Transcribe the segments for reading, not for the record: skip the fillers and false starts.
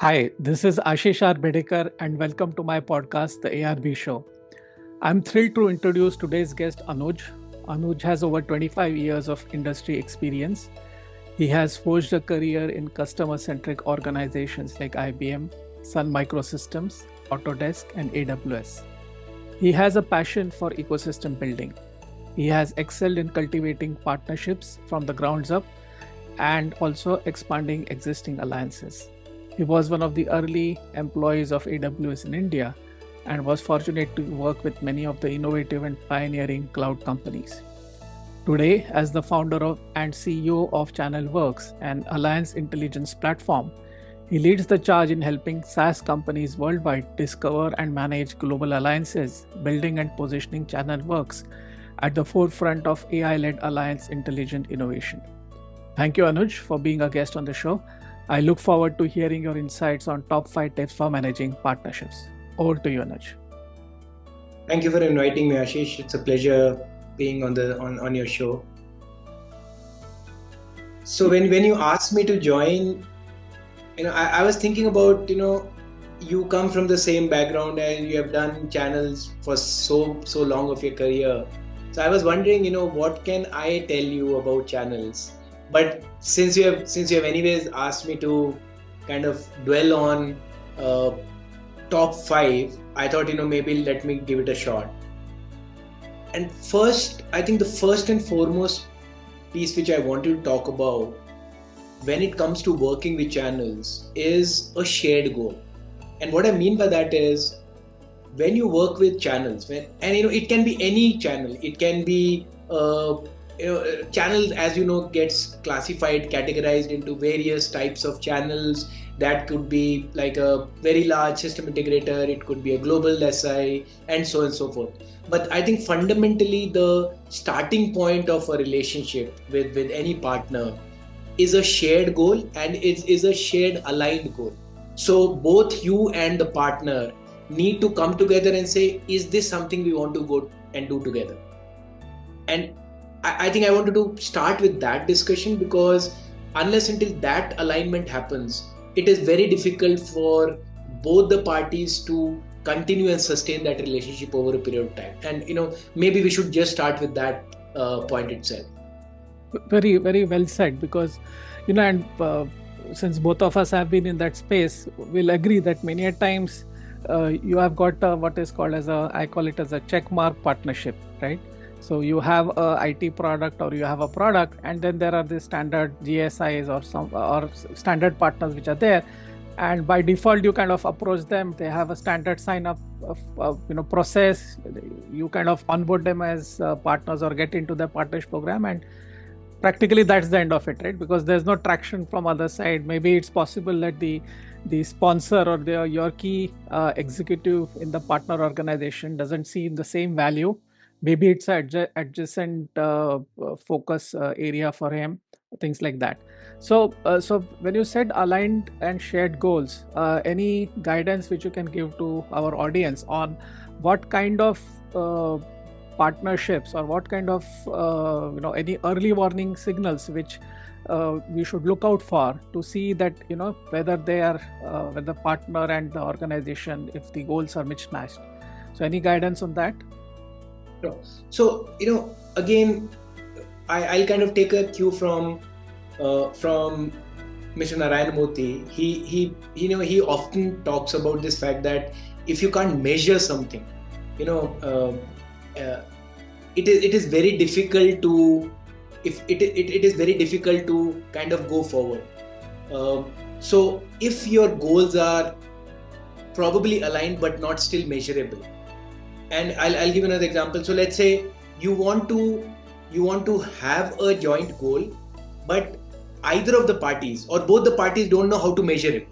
Hi, this is Ashish R. Bedekar, and welcome to my podcast, The ARB Show. I'm thrilled to introduce today's guest, Anuj. Anuj has over 25 years of industry experience. He has forged a career in customer centric organizations like IBM, Sun Microsystems, Autodesk, and AWS. He has a passion for ecosystem building. He has excelled in cultivating partnerships from the grounds up and also expanding existing alliances. He was one of the early employees of AWS in India and was fortunate to work with many of the innovative and pioneering cloud companies. Today, as the founder and CEO of ChannelWorks, an alliance intelligence platform, he leads the charge in helping SaaS companies worldwide discover and manage global alliances, building and positioning ChannelWorks at the forefront of AI-led alliance intelligent innovation. Thank you, Anuj, for being a guest on the show. I look forward to hearing your insights on top 5 tips for managing partnerships. Over to you, Anuj. Thank you for inviting me, Ashish. It's a pleasure being on your show. So when you asked me to join, I was thinking about, you come from the same background and you have done channels for so long of your career. So I was wondering, what can I tell you about channels? But since you have anyways asked me to kind of dwell on top 5, I thought, maybe let me give it a shot. And first, I think the first and foremost piece which I want to talk about when it comes to working with channels is a shared goal. And what I mean by that is when you work with channels, it can be any channel, it can be channels, as gets classified, categorized into various types of channels. That could be like a very large system integrator, it could be a global SI, and so on and so forth. But I think fundamentally the starting point of a relationship with any partner is a shared goal, and it is a shared aligned goal. So both you and the partner need to come together and say, is this something we want to go and do together? And I think I wanted to start with that discussion, because unless until that alignment happens, it is very difficult for both the parties to continue and sustain that relationship over a period of time. And maybe we should just start with that point itself. Very, very well said, because since both of us have been in that space, we'll agree that many a times you have got what is called I call it as a check mark partnership, right? So you have a IT product or you have a product, and then there are the standard GSIs or standard partners which are there, and by default you kind of approach them. They have a standard sign up process. You kind of onboard them as partners or get into the partnership program, and practically that's the end of it, right? Because there's no traction from other side. Maybe it's possible that the sponsor or your key executive in the partner organization doesn't see the same value. Maybe it's an adjacent focus area for him, things like that. So when you said aligned and shared goals, any guidance which you can give to our audience on what kind of partnerships or what kind of any early warning signals which we should look out for to see that whether they are with the partner and the organization, if the goals are mismatched. So any guidance on that? So again, I'll kind of take a cue from Mr. Narayan Moti. He often talks about this fact that if you can't measure something, it is very difficult to it is very difficult to kind of go forward. So if your goals are probably aligned but not still measurable, and I'll give another example. So let's say you want to have a joint goal, but either of the parties or both the parties don't know how to measure it.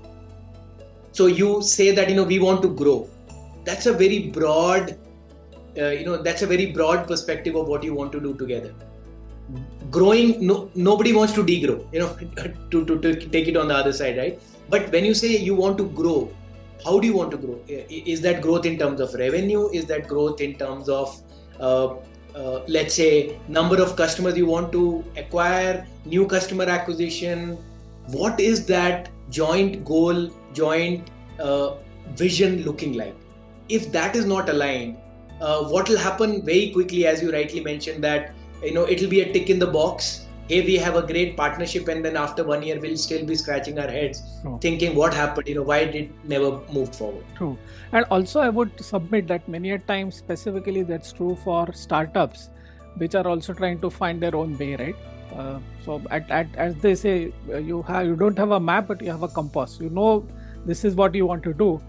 So you say that we want to grow. That's a very broad perspective of what you want to do together. Growing, nobody wants to degrow, to take it on the other side, right? But when you say you want to grow, how do you want to grow? Is that growth in terms of revenue? Is that growth in terms of, let's say, number of customers you want to acquire, new customer acquisition, what is that joint goal, joint vision looking like? If that is not aligned, what will happen very quickly, as you rightly mentioned, that it'll be a tick in the box. Hey, we have a great partnership, and then after 1 year we'll still be scratching our heads, thinking what happened, why did it never move forward. True. And also I would submit that many a times, specifically that's true for startups which are also trying to find their own way, right? So as they say, you don't have a map, but you have a compass. This is what you want to do.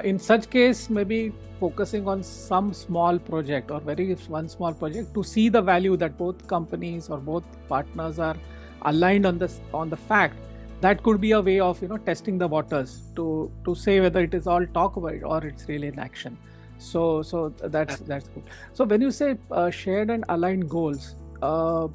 In such case, maybe focusing on some small project or one small project to see the value that both companies or both partners are aligned on the fact, that could be a way of testing the waters to say whether it is all talk about it or it's really in action. So that's good. So when you say shared and aligned goals, and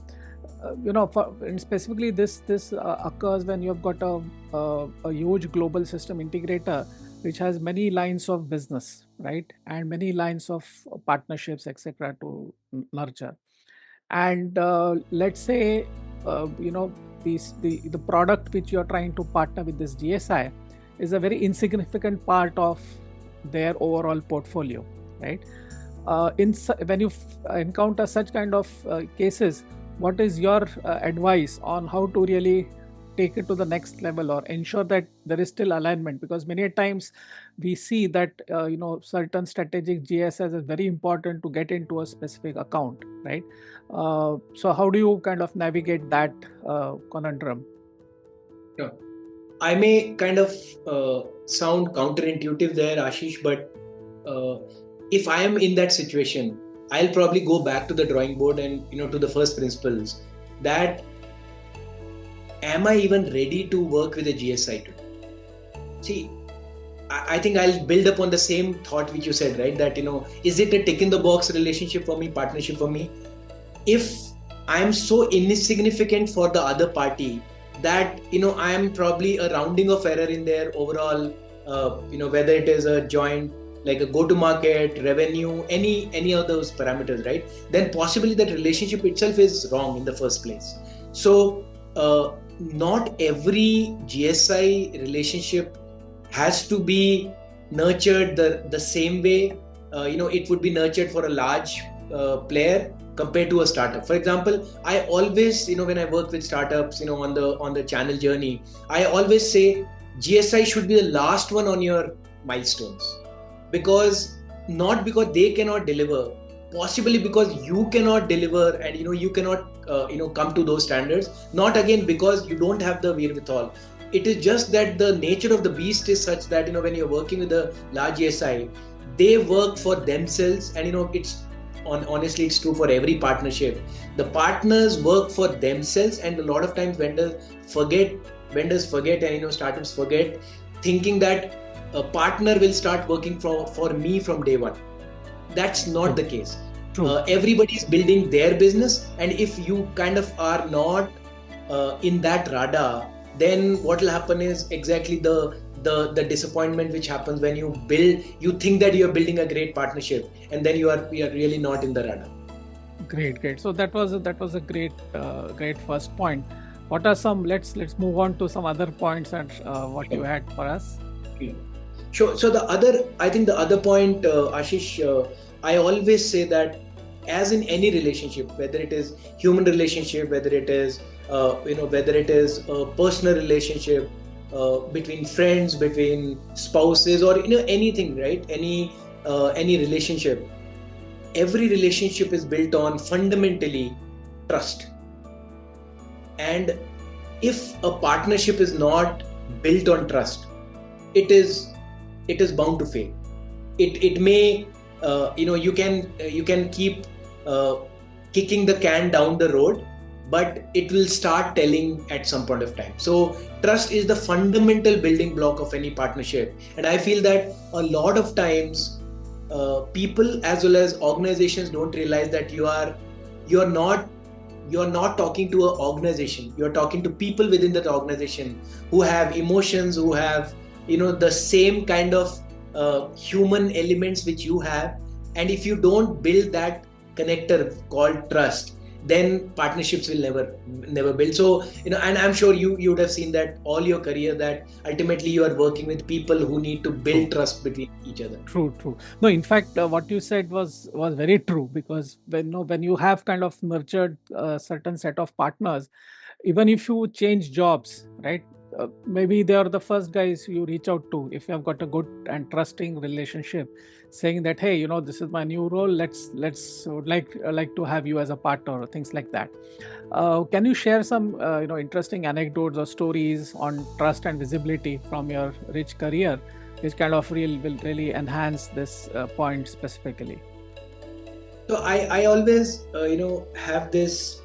specifically this occurs when you have got a huge global system integrator which has many lines of business, right, and many lines of partnerships, etc., to nurture. And let's say the product which you are trying to partner with this GSI is a very insignificant part of their overall portfolio, right? When you encounter such kind of cases, what is your advice on how to really take it to the next level or ensure that there is still alignment? Because many times we see that certain strategic GSS is very important to get into a specific account, right? So how do you kind of navigate that conundrum? Sure. I may kind of sound counterintuitive there, Ashish, but if I am in that situation, I'll probably go back to the drawing board and to the first principles, that am I even ready to work with a GSI today? See, I think I'll build upon the same thought which you said, right? That is it a tick in the box relationship for me, partnership for me? If I'm so insignificant for the other party that I am probably a rounding of error in their overall, whether it is a joint, like a go-to-market, revenue, any of those parameters, right? Then possibly that relationship itself is wrong in the first place. So not every GSI relationship has to be nurtured the same way. It would be nurtured for a large player compared to a startup. For example, I always, when I work with startups, on the channel journey, I always say GSI should be the last one on your milestones, not because they cannot deliver, possibly because you cannot deliver, and you cannot come to those standards. Not again because you don't have the wherewithal. It is just that the nature of the beast is such that when you're working with a large GSI, they work for themselves, and honestly, it's true for every partnership. The partners work for themselves, and a lot of times vendors forget, and startups forget, thinking that a partner will start working for me from day one. That's not the case. Everybody is building their business, and if you kind of are not in that radar, then what will happen is exactly the disappointment which happens when you think that you're building a great partnership, and then you are really not in the radar. Great. So that was a great first point. What are some? Let's move on to some other points and what you had for us. Sure. So the other point, Ashish, I always say that as in any relationship, whether it is human relationship, whether it is a personal relationship, between friends, between spouses, or anything, right? Any relationship, every relationship is built on fundamentally trust. And if a partnership is not built on trust, it is bound to fail. It may you can keep kicking the can down the road, but it will start telling at some point of time. So trust is the fundamental building block of any partnership. And I feel that a lot of times people as well as organizations don't realize that you're not talking to an organization. You're talking to people within that organization who have emotions, who have the same kind of human elements which you have. And if you don't build that connector called trust, then partnerships will never build. So, and I'm sure you would have seen that all your career, that ultimately you are working with people who need to build trust between each other. True. No, in fact, what you said was very true, because when you have kind of nurtured a certain set of partners, even if you change jobs, right? Maybe they are the first guys you reach out to if you have got a good and trusting relationship, saying that, hey, this is my new role. Let's would like to have you as a partner, or things like that. Can you share some interesting anecdotes or stories on trust and visibility from your rich career, which kind of will really enhance this point specifically? So I always have this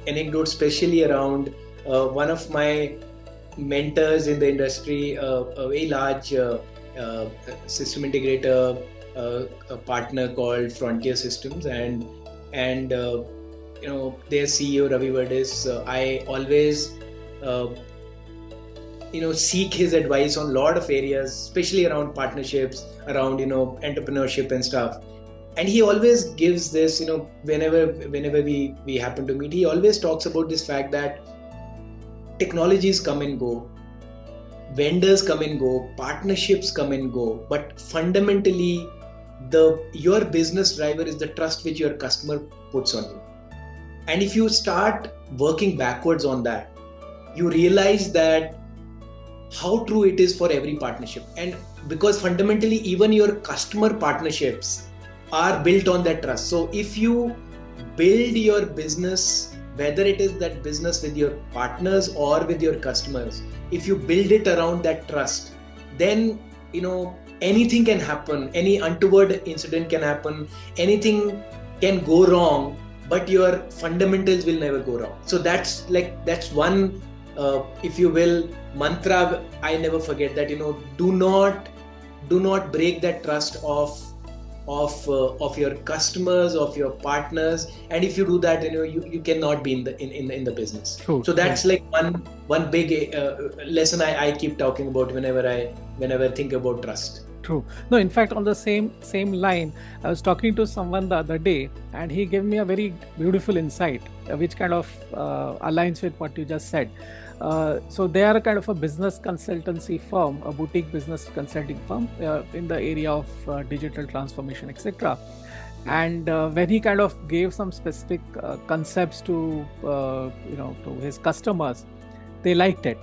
anecdote, especially around one of my mentors in the industry, a very large system integrator, a partner called Frontier Systems, and their CEO Ravi Verdis. I always seek his advice on a lot of areas, especially around partnerships, around entrepreneurship and stuff. And he always gives this, whenever we happen to meet, he always talks about this fact that technologies come and go, vendors come and go, partnerships come and go, but fundamentally your business driver is the trust which your customer puts on you. And if you start working backwards on that, you realize that how true it is for every partnership. And because fundamentally even your customer partnerships are built on that trust. So if you build your business, whether it is that business with your partners or with your customers, if you build it around that trust, then anything can happen, any untoward incident can happen, anything can go wrong, but your fundamentals will never go wrong. So that's one if you will mantra I never forget, that do not break that trust of your customers, of your partners. And if you do that, you cannot be in the business. True. So that's like one big lesson I keep talking about whenever I think about trust. True. No, in fact, on the same line, I was talking to someone the other day, and he gave me a very beautiful insight, which kind of aligns with what you just said. So they are a kind of a business consultancy firm, a boutique business consulting firm in the area of digital transformation, etc. And when he kind of gave some specific concepts to to his customers, they liked it.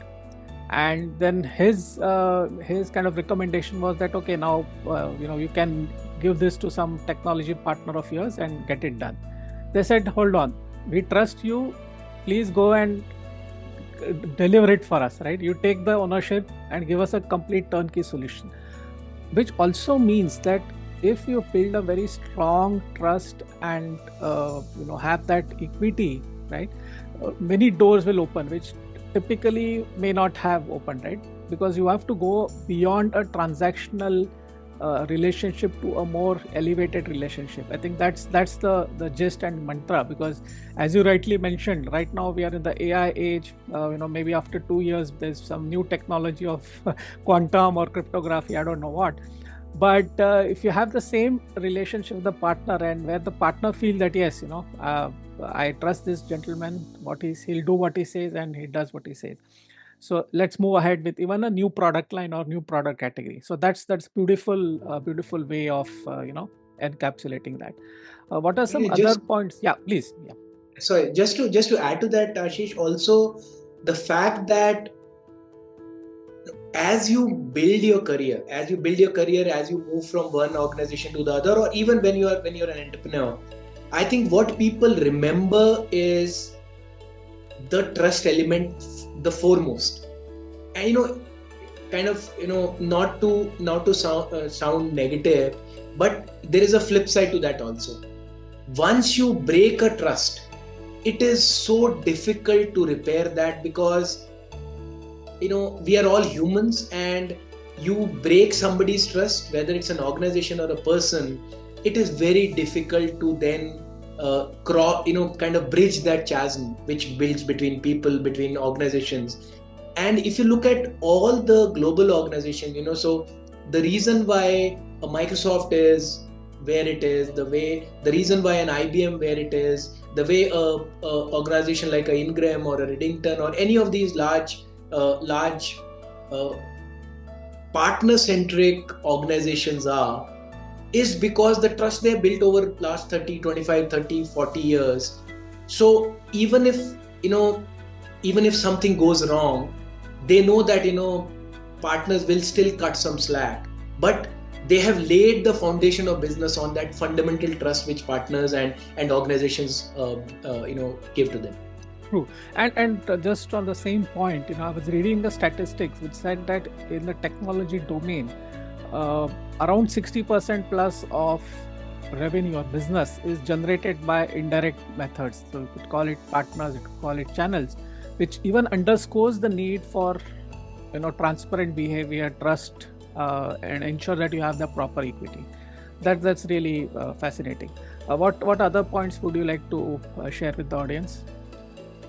And then his kind of recommendation was that, okay, now you can give this to some technology partner of yours and get it done. They said, hold on, we trust you, please go and deliver it for us, right? You take the ownership and give us a complete turnkey solution, which also means that if you build a very strong trust and have that equity, right, many doors will open, which typically may not have opened, right? Because you have to go beyond a transactional relationship to a more elevated relationship. I think that's the gist and mantra, because as you rightly mentioned, right now we are in the AI age. Maybe after 2 years there's some new technology of quantum or cryptography, I don't know what. But if you have the same relationship with the partner, and where the partner feels that, yes, I trust this gentleman, he'll do what he says and he does what he says. So let's move ahead with even a new product line or new product category. So that's beautiful way of encapsulating that. What are some other points? Yeah, please. Yeah. Sorry, just to add to that, Ashish, also the fact that as you build your career, as you move from one organization to the other, or even when you're an entrepreneur, I think what people remember is the trust element, the foremost. And not to sound negative, but there is a flip side to that also. Once you break a trust, it is so difficult to repair that, because we are all humans, and you break somebody's trust, whether it's an organization or a person, it is very difficult to then kind of bridge that chasm which builds between people, between organizations. And if you look at all the global organizations, so the reason why Microsoft is where it is, the reason why an IBM where it is, the way a organization like a Ingram or a Reddington or any of these large uh, partner-centric organizations are, is because the trust they built over last 30, 25, 30, 40 years. So even if something goes wrong, they know that partners will still cut some slack, but they have laid the foundation of business on that fundamental trust which partners and organizations give to them. True. And just on the same point, I was reading the statistics which said that in the technology domain, around 60% plus of revenue or business is generated by indirect methods. So you could call it partners, you could call it channels, which even underscores the need for transparent behavior, trust, and ensure that you have the proper equity. That's really fascinating. What other points would you like to share with the audience?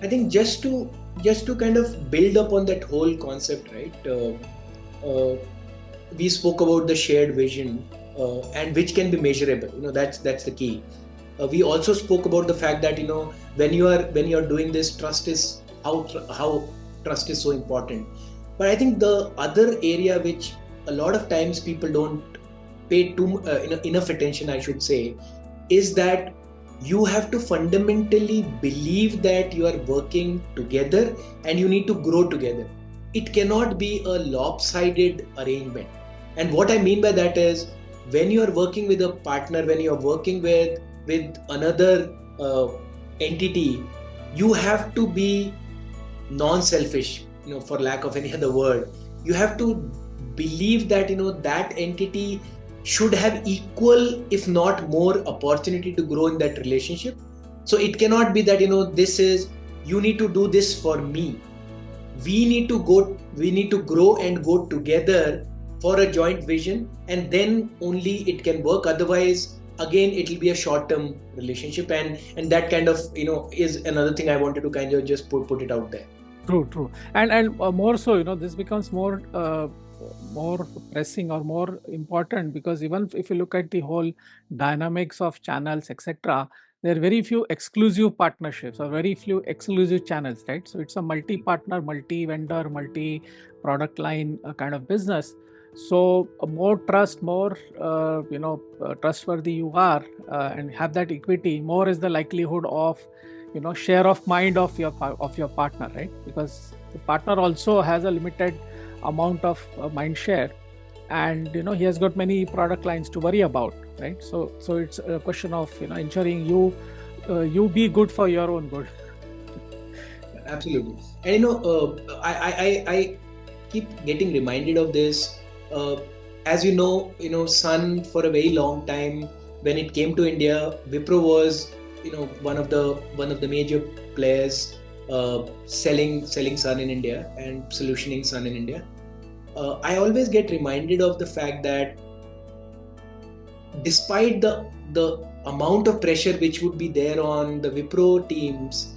I think just to kind of build up on that whole concept, right? We spoke about the shared vision, and which can be measurable. That's the key. We also spoke about the fact that when you are doing this, trust is how trust is so important. But I think the other area which a lot of times people don't pay enough attention, I should say, is that you have to fundamentally believe that you are working together and you need to grow together. It cannot be a lopsided arrangement. And what I mean by that is, when you are working with a partner, when you are working with another entity, you have to be non-selfish, for lack of any other word. You have to believe that that entity should have equal, if not more, opportunity to grow in that relationship. So it cannot be that you need to do this for me. We need to grow and go together for a joint vision, and then only it can work. Otherwise, again, it will be a short-term relationship, and that kind of is another thing I wanted to kind of just put it out there. True. And more so, this becomes more pressing or more important, because even if you look at the whole dynamics of channels, etc., there are very few exclusive partnerships or very few exclusive channels, right? So it's a multi-partner, multi-vendor, multi-product line kind of business. So more trust, more trustworthy you are, and have that equity, more is the likelihood of share of mind of your partner, right? Because the partner also has a limited amount of mind share, and he has got many product lines to worry about, right? So it's a question of ensuring you be good for your own good. Absolutely. And I keep getting reminded of this. As Sun, for a very long time, when it came to India, Wipro was one of the major players selling Sun in India and solutioning Sun in India. I always get reminded of the fact that despite the amount of pressure which would be there on the Wipro teams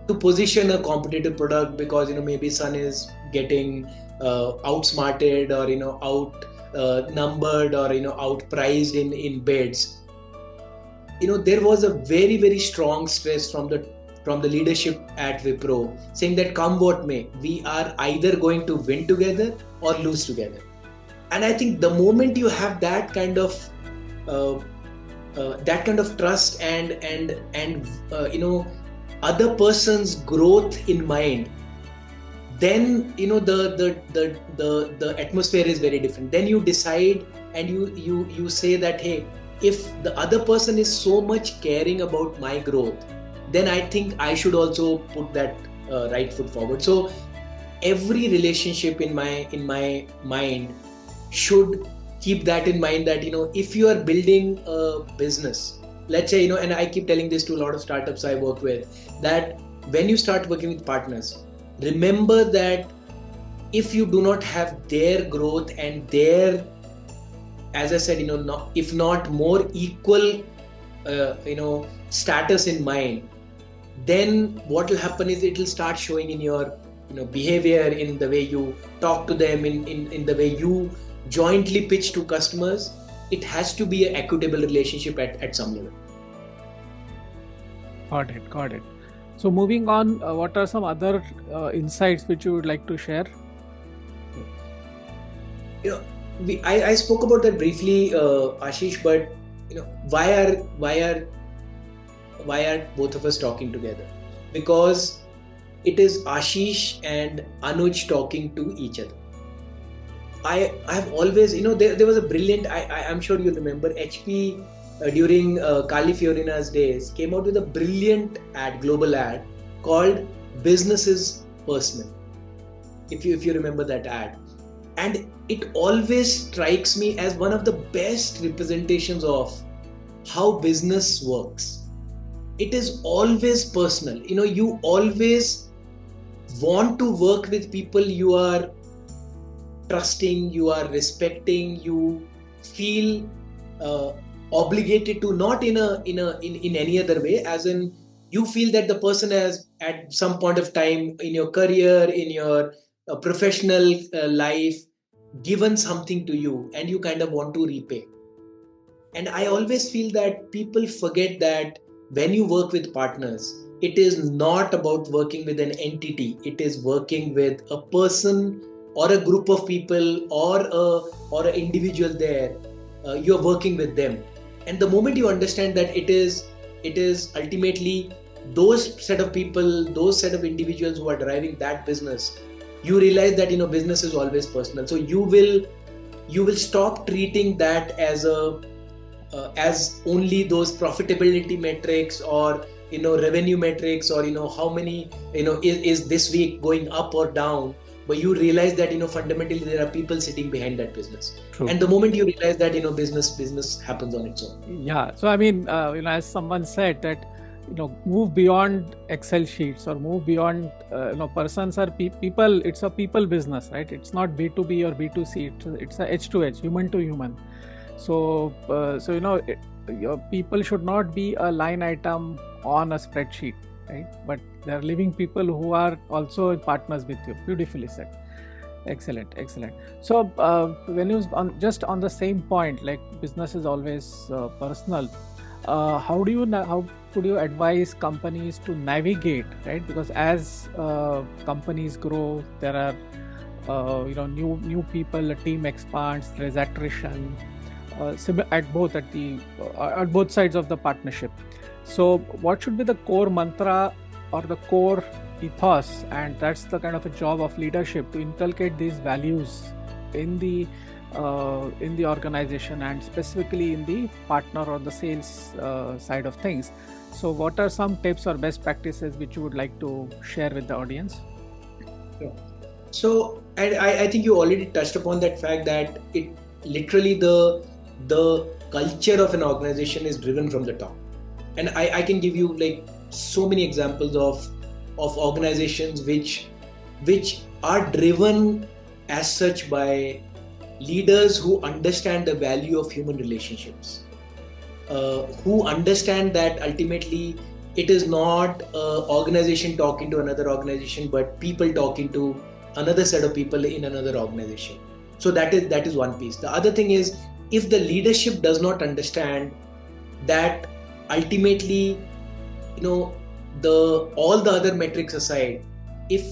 to position a competitive product, because maybe Sun is getting outsmarted or outnumbered or outpriced in bids, there was a very, very strong stress from the leadership at Wipro saying that come what may, we are either going to win together or lose together. And I think the moment you have that kind of trust and other person's growth in mind, then the atmosphere is very different. Then you decide and you say that, hey, if the other person is so much caring about my growth, then I think I should also put that right foot forward. So every relationship in my mind should keep that in mind, that if you are building a business, let's say, and I keep telling this to a lot of startups I work with, that when you start working with partners, remember that if you do not have their growth and their, as I said, if not more equal status in mind, then what will happen is it will start showing in your behavior, in the way you talk to them, in the way you jointly pitch to customers. it has to be an equitable relationship at some level. Got it. So moving on, what are some other insights which you would like to share? I spoke about that briefly, Ashish, but why are both of us talking together? Because it is Ashish and Anuj talking to each other. I've always, there was a brilliant, I'm sure you remember, HP during Kali Fiorina's days came out with a brilliant global ad called Business is Personal. If you remember that ad. And it always strikes me as one of the best representations of how business works. It is always personal. You always want to work with people you are trusting, you are respecting, you feel obligated to, not in any other way, as in you feel that the person has at some point of time in your career, in your professional life, given something to you and you kind of want to repay. And I always feel that people forget that when you work with partners, it is not about working with an entity. It is working with a person or a group of people or an individual there. You're working with them. And the moment you understand that it is ultimately those set of people, those set of individuals who are driving that business, you realize that business is always personal. So you will stop treating that as only those profitability metrics or revenue metrics, or how many is this week going up or down. But you realize that fundamentally there are people sitting behind that business. True. And the moment you realize that business happens on its own. Yeah. So I mean, as someone said that move beyond Excel sheets or move beyond persons or people. It's a people business, right? It's not B2B or B2C. It's a H2H, human to human. So your people should not be a line item on a spreadsheet, right? But they are living people who are also partners with you. Beautifully said. Excellent. So when you just on the same point, like business is always personal. How could you advise companies to navigate, right? Because as companies grow, there are new people, the team expands, there is attrition at both sides of the partnership. So what should be the core mantra or the core ethos? And that's the kind of a job of leadership, to inculcate these values in the organization, and specifically in the partner or the sales side of things. So what are some tips or best practices which you would like to share with the audience? Sure. So I think you already touched upon that fact that it literally the culture of an organization is driven from the top. And I can give you like so many examples of organizations which are driven as such by leaders who understand the value of human relationships, who understand that ultimately it is not an organization talking to another organization, but people talking to another set of people in another organization. So that is one piece. The other thing is, if the leadership does not understand that ultimately, all the other metrics aside, if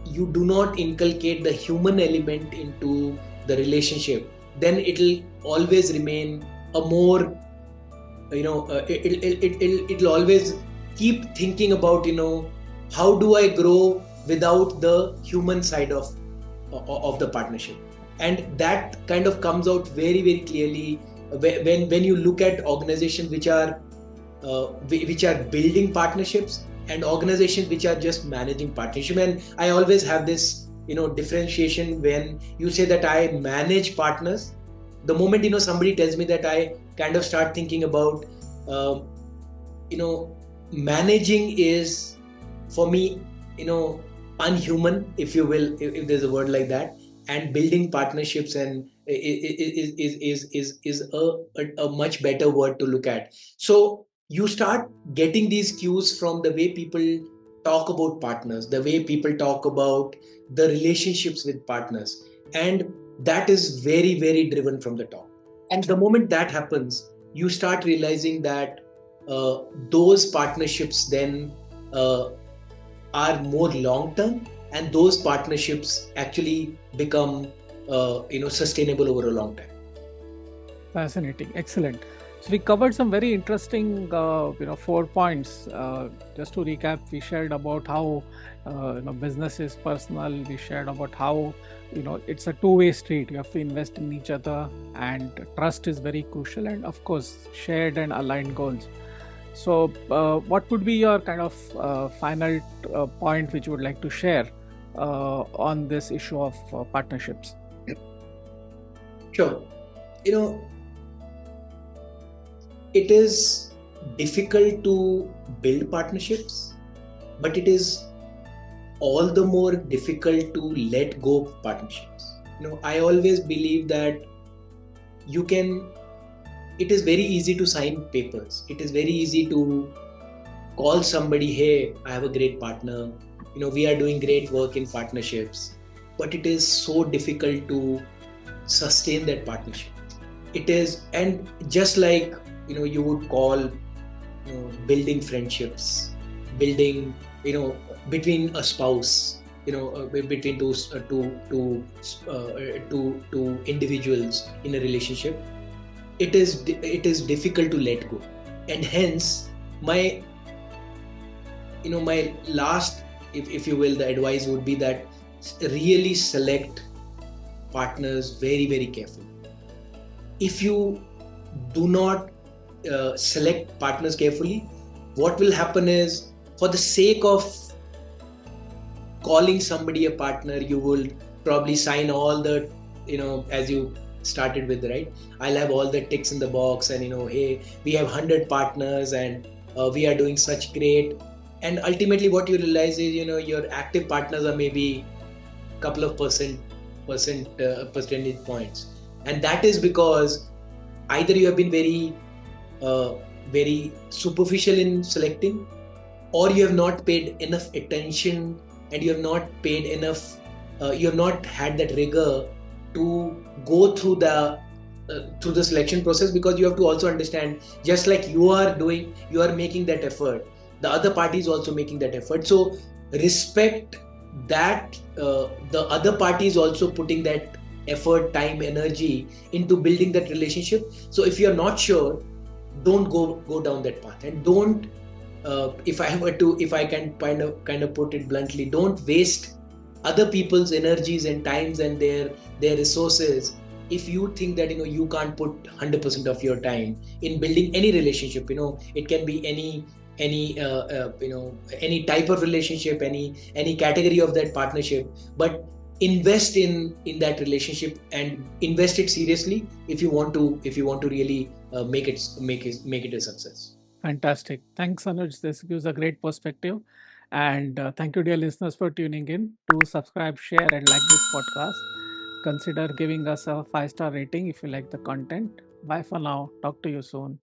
you do not inculcate the human element into the relationship, then it'll always remain a more, it'll always keep thinking about, how do I grow without the human side of the partnership. And that kind of comes out very, very clearly when you look at organizations which are building partnerships and organizations which are just managing partnership. And I always have this differentiation when you say that I manage partners. The moment somebody tells me that, I kind of start thinking about managing is for me unhuman, if you will, if there's a word like that. And building partnerships and is a much better word to look at. So you start getting these cues from the way people talk about partners, the way people talk about the relationships with partners, and that is very, very driven from the top. And the moment that happens, you start realizing that uh, those partnerships then uh, are more long term, and those partnerships actually become sustainable over a long time. Fascinating, excellent. So we covered some very interesting, 4 points. Just to recap, we shared about how business is personal. We shared about how it's a two-way street. You have to invest in each other, and trust is very crucial. And of course, shared and aligned goals. So, what would be your kind of final point which you would like to share on this issue of partnerships? Sure. You know, it is difficult to build partnerships, but it is all the more difficult to let go of partnerships. I always believe that you can, it is very easy to sign papers. It is very easy to call somebody, hey, I have a great partner. We are doing great work in partnerships, but it is so difficult to sustain that partnership. It is, and just like, you would call building friendships, building, between a spouse, between two individuals in a relationship, it is difficult to let go. And hence my my last, if you will, the advice would be that really select partners very, very carefully. If you do not select partners carefully, what will happen is, for the sake of calling somebody a partner, you will probably sign all the, as you started with, right? I'll have all the ticks in the box, and hey, we have 100 partners, and we are doing such great. And ultimately what you realize is, your active partners are maybe couple of percentage points. And that is because either you have been uh, very superficial in selecting, or you have not paid enough attention, and you have not paid enough, you have not had that rigor to go through the selection process. Because you have to also understand, just like you are making that effort, the other party is also making that effort. So respect that the other party is also putting that effort, time, energy into building that relationship. So if you're not sure, don't go down that path, and don't, if I can kind of put it bluntly, don't waste other people's energies and times and their resources. If you think that you can't put 100% of your time in building any relationship, it can be any type of relationship, any category of that partnership, but invest in that relationship, and invest it seriously if you want to really make it a success. Fantastic. Thanks, Anuj. This gives a great perspective. And thank you, dear listeners, for tuning in. To subscribe, share, and like this podcast. Consider giving us a 5-star rating if you like the content. Bye for now. Talk to you soon.